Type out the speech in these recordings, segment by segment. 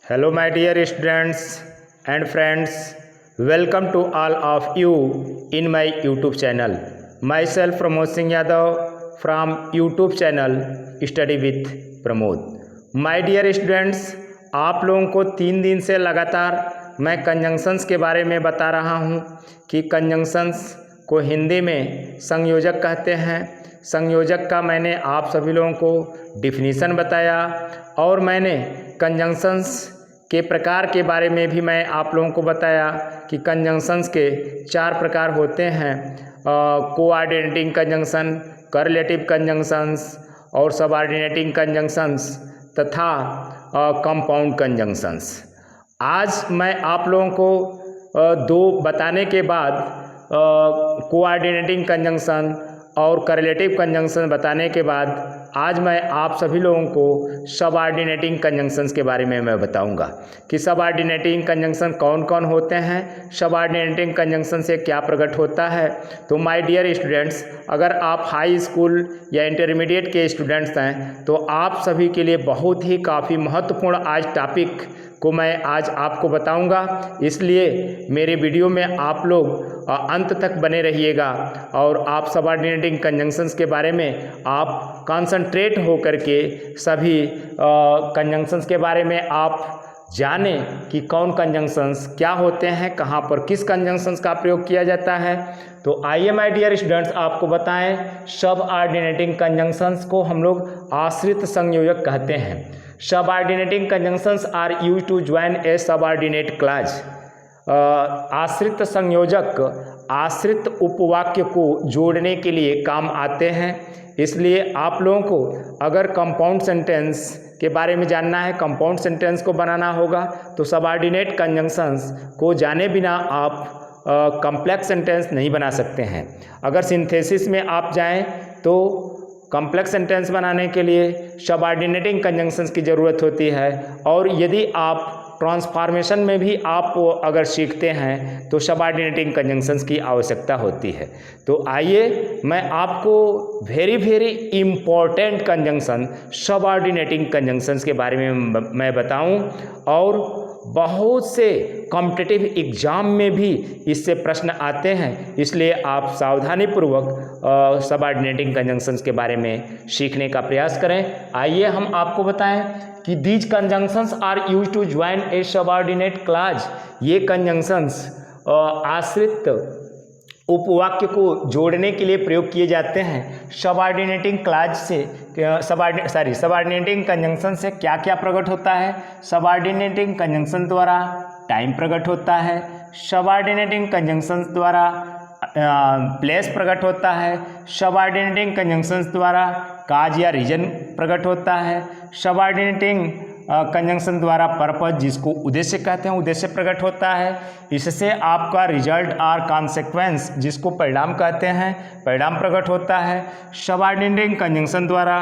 Hello, my dear students and friends. Welcome to all of you in my YouTube channel. Myself Pramod Singh Yadav from YouTube channel Study with Pramod. My dear students, आप लोगों को 3 दिन से लगातार मैं conjunctions के बारे में बता रहा हूँ कि कंजंक्शंस को हिंदी में संयोजक कहते हैं। संयोजक का मैंने आप सभी लोगों को डिफिनीशन बताया और मैंने कंजंक्शंस के प्रकार के बारे में भी मैं आप लोगों को बताया कि कंजंक्शंस के 4 प्रकार होते हैं, कोऑर्डिनेटिंग कंजंक्शन, करलेटिव कंजंक्शंस और सबऑर्डिनेटिंग कंजंक्शंस तथा कंपाउंड कंजंक्शंस। आज मैं आप लोगों को 2 बताने के बाद कोऑर्डिनेटिंग कंजंक्शन और करलेटिव कंजंक्शन बताने के बाद आज मैं आप सभी लोगों को सबऑर्डिनेटिंग कंजंक्शंस के बारे में मैं बताऊंगा कि सबऑर्डिनेटिंग कंजंक्शन कौन कौन होते हैं, सबऑर्डिनेटिंग कंजंक्शन से क्या प्रकट होता है। तो माय डियर स्टूडेंट्स, अगर आप हाई स्कूल या इंटरमीडिएट के स्टूडेंट्स हैं तो आप सभी के लिए बहुत ही काफ़ी महत्वपूर्ण आज टॉपिक को मैं आज आपको बताऊंगा, इसलिए मेरे वीडियो में आप लोग अंत तक बने रहिएगा और आप सबऑर्डिनेटिंग कंजंक्शंस के बारे में आप कंसंट्रेट होकर के सभी कंजंक्शंस के बारे में आप जानें कि कौन कंजंक्शंस क्या होते हैं, कहाँ पर किस कंजंक्शंस का प्रयोग किया जाता है। तो आइए माय डियर स्टूडेंट्स आपको बताएं, सबऑर्डिनेटिंग कंजंक्शंस को हम लोग आश्रित संयोजक कहते हैं। Subordinating conjunctions are used to join a subordinate clause. आश्रित संयोजक आश्रित उपवाक्य को जोड़ने के लिए काम आते हैं, इसलिए आप लोगों को अगर कंपाउंड सेंटेंस के बारे में जानना है, कंपाउंड सेंटेंस को बनाना होगा तो सबऑर्डिनेट कंजंक्शंस को जाने बिना आप कॉम्प्लेक्स सेंटेंस नहीं बना सकते हैं। अगर सिंथेसिस में आप जाएं तो कॉम्प्लेक्स सेंटेंस बनाने के लिए सबऑर्डिनेटिंग कंजंक्शंस की ज़रूरत होती है, और यदि आप ट्रांसफॉर्मेशन में भी आप अगर सीखते हैं तो सबऑर्डिनेटिंग कंजंक्शंस की आवश्यकता होती है। तो आइए मैं आपको very important conjunction subordinating conjunctions के बारे में मैं बताऊं, और बहुत से कॉम्पिटिटिव एग्जाम में भी इससे प्रश्न आते हैं, इसलिए आप सावधानीपूर्वक सबऑर्डिनेटिंग कंजंक्शंस के बारे में सीखने का प्रयास करें। आइए हम आपको बताएं कि these conjunctions are used to join a subordinate clause. ये कंजंक्शंस आश्रित उपवाक्य को जोड़ने के लिए प्रयोग किए जाते हैं। सबऑर्डिनेटिंग क्लॉज से सबऑर्डिनेटिंग कंजंक्शन से क्या क्या प्रकट होता है। सबऑर्डिनेटिंग कंजंक्शन द्वारा टाइम प्रकट होता है, सबऑर्डिनेटिंग कंजंक्शन द्वारा प्लेस प्रकट होता है, सबऑर्डिनेटिंग कंजंक्शंस द्वारा काज या रीजन प्रकट होता है, सबऑर्डिनेटिंग कंजंक्शन द्वारा पर्पज जिसको उद्देश्य कहते हैं उद्देश्य प्रकट होता है। इससे आपका रिजल्ट और कॉन्सेक्वेंस जिसको परिणाम कहते हैं परिणाम प्रकट होता है। सबऑर्डिनेटिंग कंजंक्शन द्वारा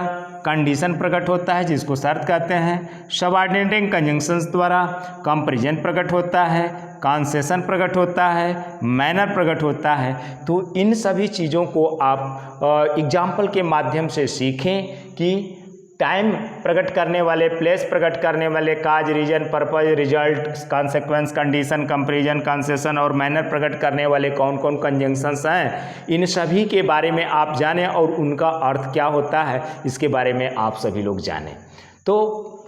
कंडीशन प्रकट होता है जिसको शर्त कहते हैं। सबऑर्डिनेटिंग कंजंक्शंस द्वारा कंपैरिजन प्रकट होता है, कंसेशन प्रकट होता है, मैनर प्रकट होता है। तो इन सभी चीज़ों को आप एग्जाम्पल के माध्यम से सीखें कि टाइम प्रकट करने वाले, प्लेस प्रकट करने वाले, cause, reason, purpose, result, consequence, condition, comparison, concession और मैनर प्रकट करने वाले कौन कौन कंजंक्शंस हैं, इन सभी के बारे में आप जानें और उनका अर्थ क्या होता है इसके बारे में आप सभी लोग जानें। तो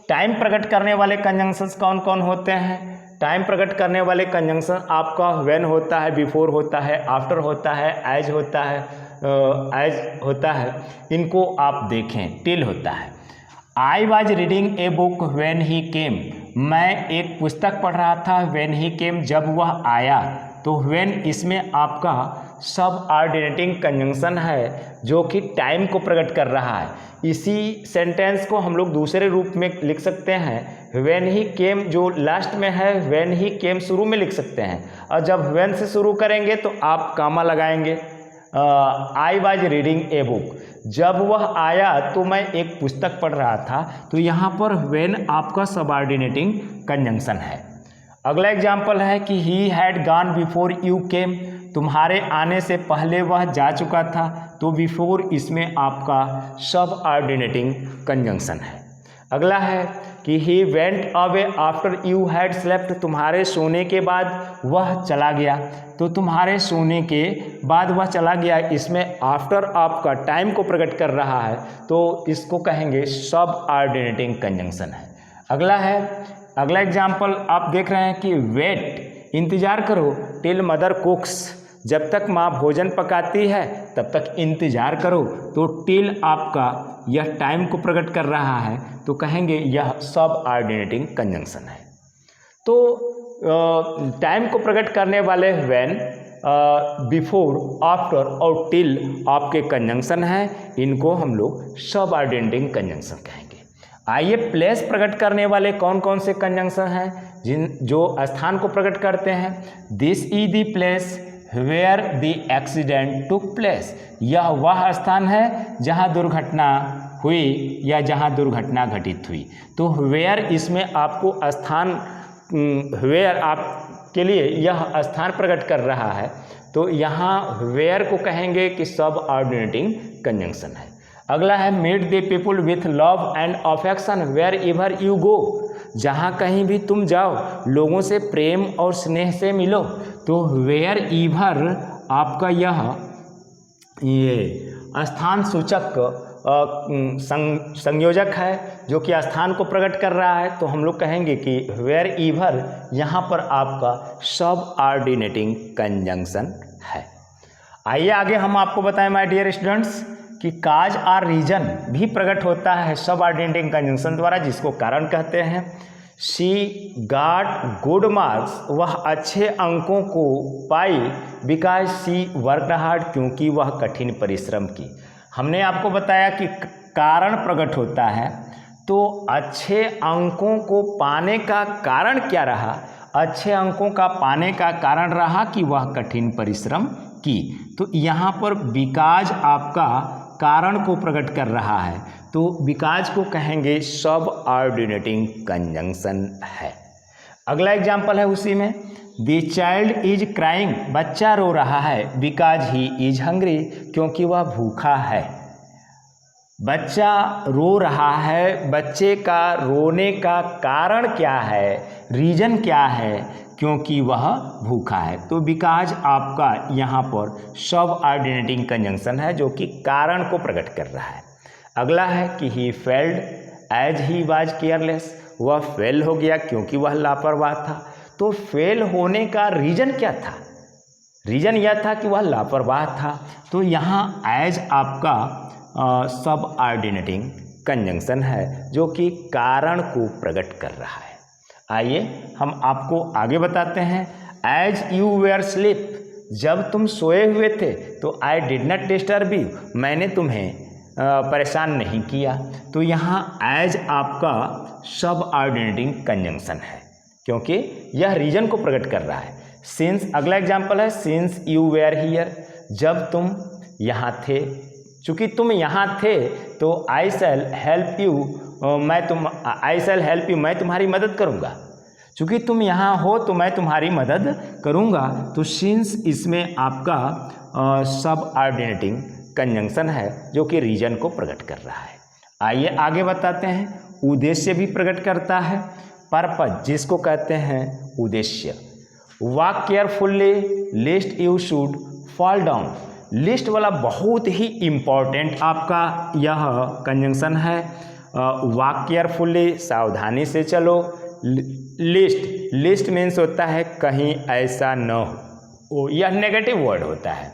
टाइम प्रकट करने वाले कंजंक्शंस कौन कौन होते हैं। टाइम प्रकट करने वाले कंजंक्शन आपका व्हेन होता है, बिफोर होता है, आफ्टर होता है, एज होता है, इनको आप देखें। टिल होता है। I was reading a book when he came. मैं एक पुस्तक पढ़ रहा था व्हेन ही केम, जब वह आया। तो व्हेन इसमें आपका सबऑर्डिनेटिंग कंजंक्शन है जो कि टाइम को प्रकट कर रहा है। इसी सेंटेंस को हम लोग दूसरे रूप में लिख सकते हैं। व्हेन ही केम जो लास्ट में है, व्हेन ही केम शुरू में लिख सकते हैं, और जब व्हेन से शुरू करेंगे तो आप कामा लगाएंगे। आई वॉज रीडिंग ए बुक, जब वह आया तो मैं एक पुस्तक पढ़ रहा था। तो यहाँ पर व्हेन आपका सबऑर्डिनेटिंग कंजंक्शन है। अगला एग्जाम्पल है कि he had gone before you came, तुम्हारे आने से पहले वह जा चुका था। तो बिफोर इसमें आपका सबऑर्डिनेटिंग कंजंक्शन है। अगला है कि he went away after you had slept, तुम्हारे सोने के बाद वह चला गया। तो तुम्हारे सोने के बाद वह चला गया, इसमें आफ्टर आपका टाइम को प्रकट कर रहा है, तो इसको कहेंगे सबऑर्डिनेटिंग कंजंक्शन है। अगला एग्जाम्पल आप देख रहे हैं कि वेट, इंतजार करो, टिल मदर कुक्स, जब तक माँ भोजन पकाती है तब तक इंतजार करो। तो टिल आपका यह टाइम को प्रकट कर रहा है, तो कहेंगे यह सबऑर्डिनेटिंग कंजंक्शन है। तो टाइम को प्रकट करने वाले व्हेन, बिफोर, आफ्टर और टिल आपके कंजंक्शन हैं, इनको हम लोग सबऑर्डिनेटिंग कंजंक्शन कहेंगे। आइए प्लेस प्रकट करने वाले कौन कौन से कंजंक्शन हैं जो स्थान को प्रकट करते हैं। This is the place where the accident took place, यह वह स्थान है जहां दुर्घटना हुई या जहां दुर्घटना घटित हुई। तो वेयर इसमें आपको स्थान, वेयर आपके लिए यह स्थान प्रकट कर रहा है, तो यहाँ वेयर को कहेंगे कि सबऑर्डिनेटिंग कंजंक्शन है। अगला है meet the people with love and affection wherever you go, जहाँ कहीं भी तुम जाओ लोगों से प्रेम और स्नेह से मिलो। तो वेयर एवर आपका ये स्थान सूचक संयोजक है जो कि स्थान को प्रकट कर रहा है, तो हम लोग कहेंगे कि वेयर एवर यहाँ पर आपका सबऑर्डिनेटिंग कंजंक्शन है। आइए आगे हम आपको बताएं माय डियर स्टूडेंट्स कि काज और रीजन भी प्रकट होता है सबऑर्डिनेटिंग कंजंक्शन द्वारा, जिसको कारण कहते हैं। शी गॉट गुड मार्क्स, वह अच्छे अंकों को पाई, बिकॉज शी वर्कड हार्ड, क्योंकि वह कठिन परिश्रम की। हमने आपको बताया कि कारण प्रकट होता है, तो अच्छे अंकों को पाने का कारण क्या रहा? अच्छे अंकों का पाने का कारण रहा कि वह कठिन परिश्रम की। तो यहाँ पर बिकॉज आपका कारण को प्रकट कर रहा है, तो बिकॉज को कहेंगे सबऑर्डिनेटिंग कंजंक्शन है। अगला एग्जाम्पल है उसी में, द चाइल्ड इज क्राइंग, बच्चा रो रहा है, बिकॉज ही इज हंग्री, क्योंकि वह भूखा है। बच्चा रो रहा है, बच्चे का रोने का कारण क्या है, रीजन क्या है? क्योंकि वह भूखा है। तो बिकॉज आपका यहाँ पर सबऑर्डिनेटिंग कंजंक्शन है जो कि कारण को प्रकट कर रहा है। अगला है कि he failed as he was careless, वह फेल हो गया क्योंकि वह लापरवाह था। तो फेल होने का रीजन क्या था? रीजन यह था कि वह लापरवाह था। तो यहाँ एज आपका सबऑर्डिनेटिंग कंजंक्शन है जो कि कारण को प्रकट कर रहा है। आइए हम आपको आगे बताते हैं। एज यू वेयर स्लीप, जब तुम सोए हुए थे तो I did not disturb you, मैंने तुम्हें परेशान नहीं किया। तो यहाँ एज आपका सबऑर्डिनेटिंग कंजंक्शन है क्योंकि यह रीजन को प्रकट कर रहा है। सिंस, अगला एग्जाम्पल है सिंस यू वेयर हियर, जब तुम यहाँ थे, चूँकि तुम यहाँ थे तो I shall help you, I shall help you, मैं तुम्हारी मदद करूँगा। चूँकि तुम यहाँ हो तो मैं तुम्हारी मदद करूँगा। तो सिंस इसमें आपका सबऑर्डिनेटिंग कंजंक्शन है जो कि रीजन को प्रकट कर रहा है। आइए आगे बताते हैं। उद्देश्य भी प्रकट करता है, पर्पज जिसको कहते हैं उद्देश्य। Walk carefully list you should fall down, list वाला बहुत ही इम्पॉर्टेंट आपका यह कंजंक्शन है। वॉक केयरफुल्ली, सावधानी से चलो। लिस्ट, लिस्ट मीन्स होता है कहीं ऐसा न हो, यह नेगेटिव वर्ड होता है,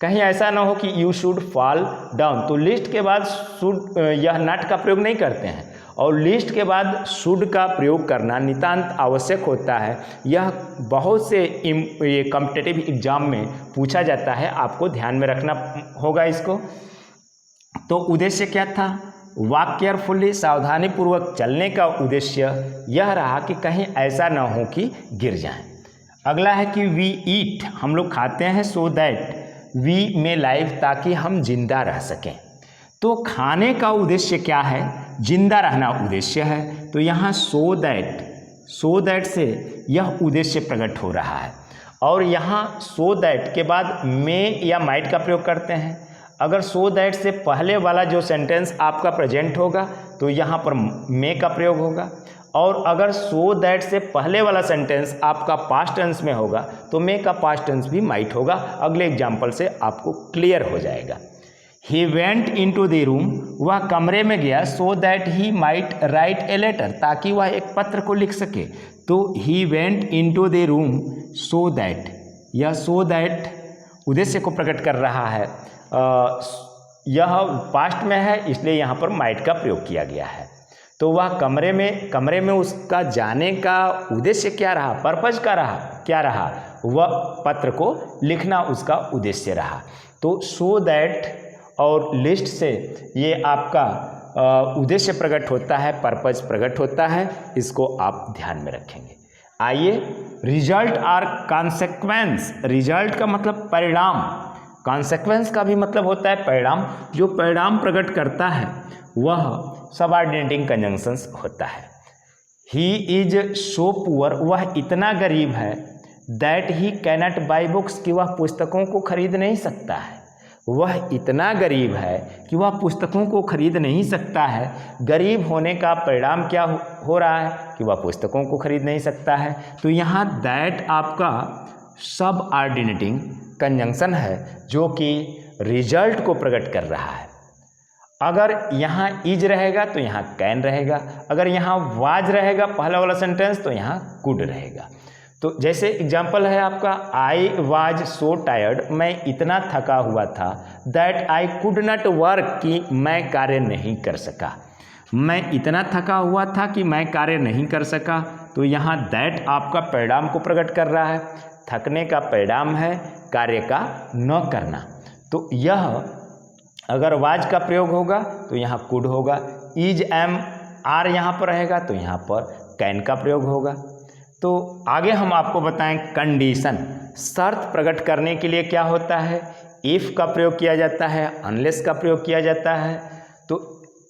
कहीं ऐसा ना हो कि यू शुड फॉल डाउन। तो लिस्ट के बाद शुड, यह नॉट का प्रयोग नहीं करते हैं, और लिस्ट के बाद शुड का प्रयोग करना नितांत आवश्यक होता है। यह बहुत से ये कॉम्पिटिटिव एग्जाम में पूछा जाता है, आपको ध्यान में रखना होगा इसको। तो उद्देश्य क्या था? वॉक केयरफुल्ली, सावधानी पूर्वक चलने का उद्देश्य यह रहा कि कहीं ऐसा ना हो कि गिर जाएं। अगला है कि वी ईट, हम लोग खाते हैं, so that we may live, ताकि हम जिंदा रह सकें। तो खाने का उद्देश्य क्या है? जिंदा रहना उद्देश्य है। तो यहाँ सो दैट से यह उद्देश्य प्रकट हो रहा है। और यहाँ सो दैट के बाद मे या माइट का प्रयोग करते हैं। अगर सो दैट से पहले वाला जो सेंटेंस आपका प्रेजेंट होगा तो यहाँ पर मे का प्रयोग होगा, और अगर सो दैट से पहले वाला सेंटेंस आपका पास्ट टेंस में होगा तो मे का पास्ट टेंस भी माइट होगा। अगले एग्जाम्पल से आपको क्लियर हो जाएगा। He went into the room, वह कमरे में गया, so that he might write a letter, ताकि वह एक पत्र को लिख सके। तो he went into the room so that, यह सो दैट उद्देश्य को प्रकट कर रहा है। यह पास्ट में है इसलिए यहाँ पर माइट का प्रयोग किया गया है। तो वह कमरे में उसका जाने का उद्देश्य क्या रहा, पर्पज का रहा, क्या रहा, वह पत्र को लिखना उसका उद्देश्य रहा। तो सो दैट और लिस्ट से ये आपका उद्देश्य प्रकट होता है, पर्पज प्रकट होता है, इसको आप ध्यान में रखेंगे। आइए, रिजल्ट और कॉन्सेक्वेंस। रिजल्ट का मतलब परिणाम, कॉन्सेक्वेंस का भी मतलब होता है परिणाम। जो परिणाम प्रकट करता है वह सबऑर्डिनेटिंग कंजंक्शंस होता है। ही इज सो पुअर, वह इतना गरीब है, that he cannot by books, कि वह पुस्तकों को खरीद नहीं सकता है। वह इतना गरीब है कि वह पुस्तकों को खरीद नहीं सकता है। गरीब होने का परिणाम क्या हो रहा है कि वह पुस्तकों को खरीद नहीं सकता है। तो यहाँ दैट आपका सबऑर्डिनेटिंग कंजंक्शन है जो कि रिजल्ट को प्रकट कर रहा है। अगर यहाँ इज रहेगा तो यहाँ कैन रहेगा, अगर यहाँ वाज रहेगा पहला वाला सेंटेंस तो यहाँ कुड रहेगा। तो जैसे एग्जाम्पल है आपका आई वाज सो टायर्ड, मैं इतना थका हुआ था, that I could not work, कि मैं कार्य नहीं कर सका। मैं इतना थका हुआ था कि मैं कार्य नहीं कर सका। तो यहाँ दैट आपका परिणाम को प्रकट कर रहा है। थकने का परिणाम है कार्य का न करना। तो यह अगर वाज का प्रयोग होगा तो यहाँ कुड होगा, इज एम आर यहाँ पर रहेगा तो यहाँ पर कैन का प्रयोग होगा। तो आगे हम आपको बताएं कंडीशन। शर्त प्रकट करने के लिए क्या होता है, इफ़ का प्रयोग किया जाता है, अनलेस का प्रयोग किया जाता है। तो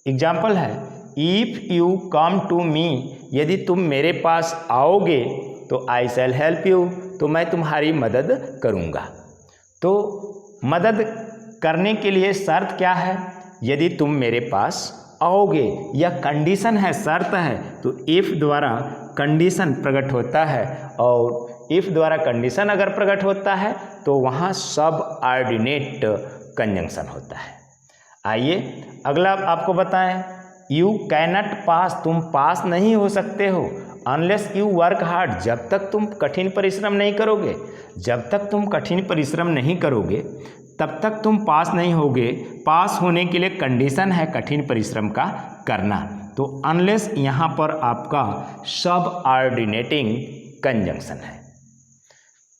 एग्जाम्पल है if you come to me, यदि तुम मेरे पास आओगे तो आई शैल हेल्प यू, तो मैं तुम्हारी मदद करूँगा। तो मदद करने के लिए शर्त क्या है, यदि तुम मेरे पास आओगे, यह कंडीशन है, शर्त है। तो इफ़ द्वारा कंडीशन प्रकट होता है, और इफ़ द्वारा कंडीशन अगर प्रकट होता है तो वहाँ सबऑर्डिनेट कंजंक्शन होता है। आइए अगला आपको बताएं, यू कैनट पास, तुम पास नहीं हो सकते हो, अनलेस यू वर्क हार्ड, जब तक तुम कठिन परिश्रम नहीं करोगे। जब तक तुम कठिन परिश्रम नहीं करोगे तब तक तुम पास नहीं होगे। पास होने के लिए कंडीशन है कठिन परिश्रम का करना। तो अनलेस यहाँ पर आपका सबऑर्डिनेटिंग कंजंक्शन है।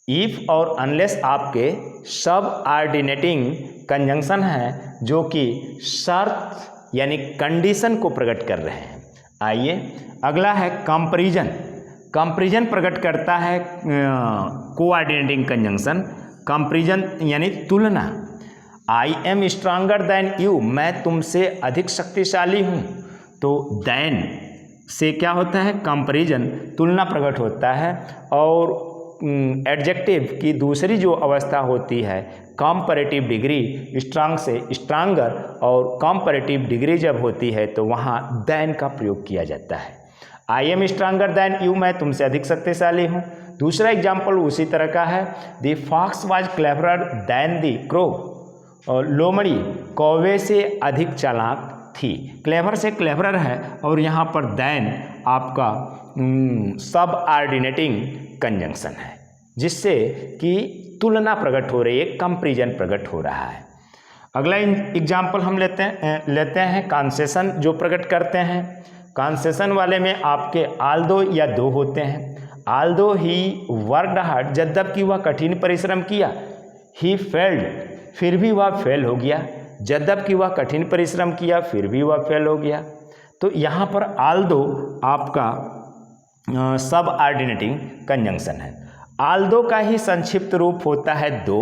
इफ़ और अनलेस आपके सबऑर्डिनेटिंग कंजंक्शन है जो कि शर्त यानी कंडीशन को प्रकट कर रहे हैं। आइए अगला है कंपैरिजन। कंपैरिजन प्रकट करता है कोऑर्डिनेटिंग कंजंक्शन। कंपैरिजन यानी तुलना। I am stronger than you, मैं तुमसे अधिक शक्तिशाली हूँ। तो दैन से क्या होता है, कंपैरिजन, तुलना प्रकट होता है। और एडजेक्टिव की दूसरी जो अवस्था होती है कंपैरेटिव डिग्री, स्ट्रांग से स्ट्रांगर, और कंपैरेटिव डिग्री जब होती है तो वहाँ दैन का प्रयोग किया जाता है। I am stronger than you, मैं तुमसे अधिक शक्तिशाली हूँ। दूसरा एग्जाम्पल उसी तरह का है, the fox was cleverer than the crow, और लोमड़ी कौवे से अधिक चालाक थी। क्लेवर से क्लेवरर है, और यहाँ पर दैन आपका सबऑर्डिनेटिंग कंजंक्शन है जिससे कि तुलना प्रकट हो रही है, कंपैरिजन प्रकट हो रहा है। अगला एग्जाम्पल हम लेते हैं कंसेशन जो प्रकट करते हैं। कंसेशन वाले में आपके आल्दो या दो होते हैं। आल्दो ही वर्कड हार्ड, जद्यपि वह कठिन परिश्रम किया। ही फेल्ड, फिर भी वह फेल हो गया। जद्यपि वह कठिन परिश्रम किया फिर भी वह फेल हो गया। तो यहाँ पर आल्दो आपका सबऑर्डिनेटिंग कंजंक्शन है। आल्दो का ही संक्षिप्त रूप होता है दो।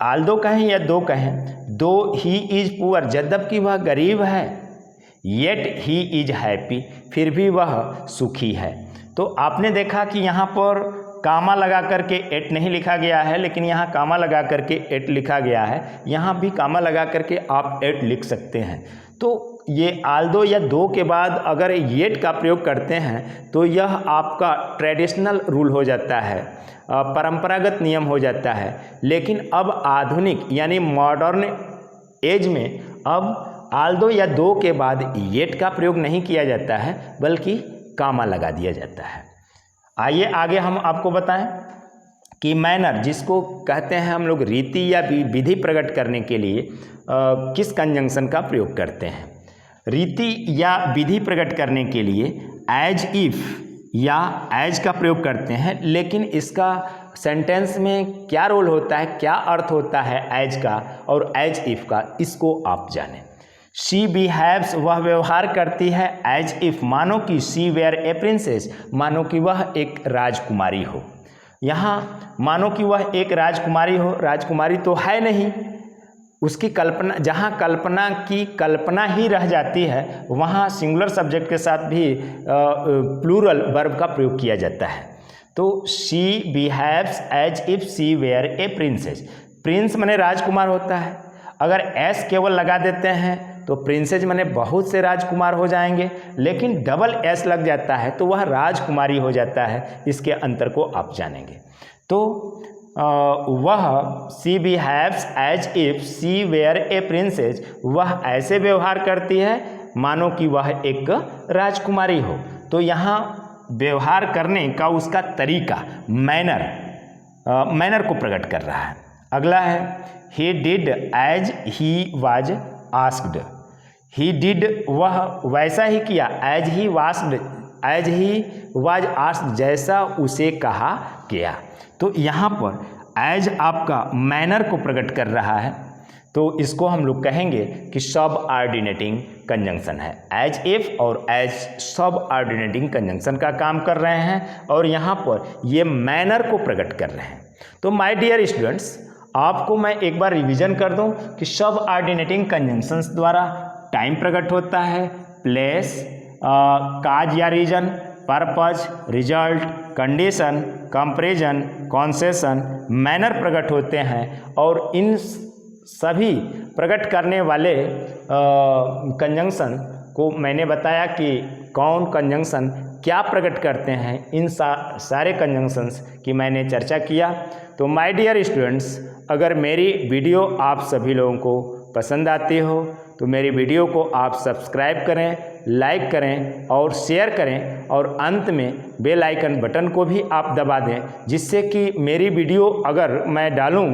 आल्दो कहें या दो कहें, दो ही इज पुअर, जद्यपि वह गरीब है। येट ही इज हैप्पी, फिर भी वह सुखी है। तो आपने देखा कि यहाँ पर कामा लगा करके एट नहीं लिखा गया है, लेकिन यहाँ कामा लगा करके एट लिखा गया है। यहाँ भी कामा लगा करके आप एट लिख सकते हैं। तो ये आल्दो या दो के बाद अगर येट का प्रयोग करते हैं तो यह आपका ट्रेडिशनल रूल हो जाता है, परंपरागत नियम हो जाता है। लेकिन अब आधुनिक यानी मॉडर्न एज में अब आल्दो या दो के बाद येट का प्रयोग नहीं किया जाता है, बल्कि कामा लगा दिया जाता है। आइए आगे हम आपको बताएं कि मैनर, जिसको कहते हैं हम लोग रीति या विधि प्रकट करने के लिए किस कंजंक्शन का प्रयोग करते हैं। रीति या विधि प्रकट करने के लिए एज इफ या एज का प्रयोग करते हैं, लेकिन इसका सेंटेंस में क्या रोल होता है, क्या अर्थ होता है एज का और एज इफ का, इसको आप जानें। शी बिहेव्स, वह व्यवहार करती है, एज इफ, मानो कि शी वेयर ए प्रिंसेस, मानो कि वह एक राजकुमारी हो। यहाँ मानो कि वह एक राजकुमारी हो, राजकुमारी तो है नहीं, उसकी कल्पना, जहाँ कल्पना की कल्पना ही रह जाती है वहाँ सिंगुलर सब्जेक्ट के साथ भी प्लूरल वर्ब का प्रयोग किया जाता है। तो she behaves as if she were a princess, prince माने राजकुमार होता है, अगर एस केवल लगा देते हैं तो प्रिंसेस माने बहुत से राजकुमार हो जाएंगे, लेकिन डबल एस लग जाता है तो वह राजकुमारी हो जाता है। इसके अंतर को आप जानेंगे। तो वह she behaves as if she were a princess, वह ऐसे व्यवहार करती है मानो कि वह एक राजकुमारी हो। तो यहाँ व्यवहार करने का उसका तरीका, मैनर को प्रकट कर रहा है। अगला है he did as he was asked, he did, वह वैसा ही किया, एज ही वाज आस्क्ड, जैसा उसे कहा गया। तो यहाँ पर एज आपका मैनर को प्रकट कर रहा है, तो इसको हम लोग कहेंगे कि सबऑर्डिनेटिंग कंजंक्शन है। एज इफ और एज सबऑर्डिनेटिंग कंजंक्शन का काम कर रहे हैं और यहाँ पर ये मैनर को प्रकट कर रहे हैं। तो माय डियर स्टूडेंट्स, आपको मैं एक बार रिवीजन कर दूं कि सबऑर्डिनेटिंग कंजंक्शंस द्वारा टाइम प्रकट होता है, प्लेस, काज या reason, purpose, result, condition, comparison, concession, manner प्रकट होते हैं। और इन सभी प्रकट करने वाले कंजंक्शन को मैंने बताया कि कौन कंजंक्शन क्या प्रकट करते हैं। इन सारे कंजंक्शंस की मैंने चर्चा किया। तो माय डियर स्टूडेंट्स, अगर मेरी वीडियो आप सभी लोगों को पसंद आती हो तो मेरी वीडियो को आप सब्सक्राइब करें, लाइक करें और शेयर करें, और अंत में बेल आइकन बटन को भी आप दबा दें, जिससे कि मेरी वीडियो अगर मैं डालूं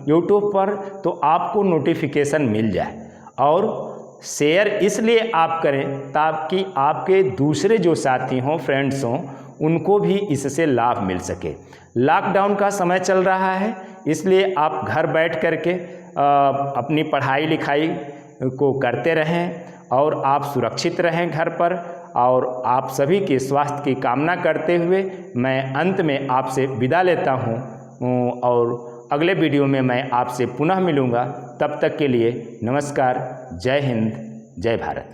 यूट्यूब पर तो आपको नोटिफिकेशन मिल जाए। और शेयर इसलिए आप करें ताकि आपके दूसरे जो साथी हों, फ्रेंड्स हों, उनको भी इससे लाभ मिल सके। लॉकडाउन का समय चल रहा है, इसलिए आप घर बैठ करके अपनी पढ़ाई लिखाई को करते रहें और आप सुरक्षित रहें घर पर। और आप सभी के स्वास्थ्य की कामना करते हुए मैं अंत में आपसे विदा लेता हूँ और अगले वीडियो में मैं आपसे पुनः मिलूँगा। तब तक के लिए नमस्कार, जय हिंद, जय भारत।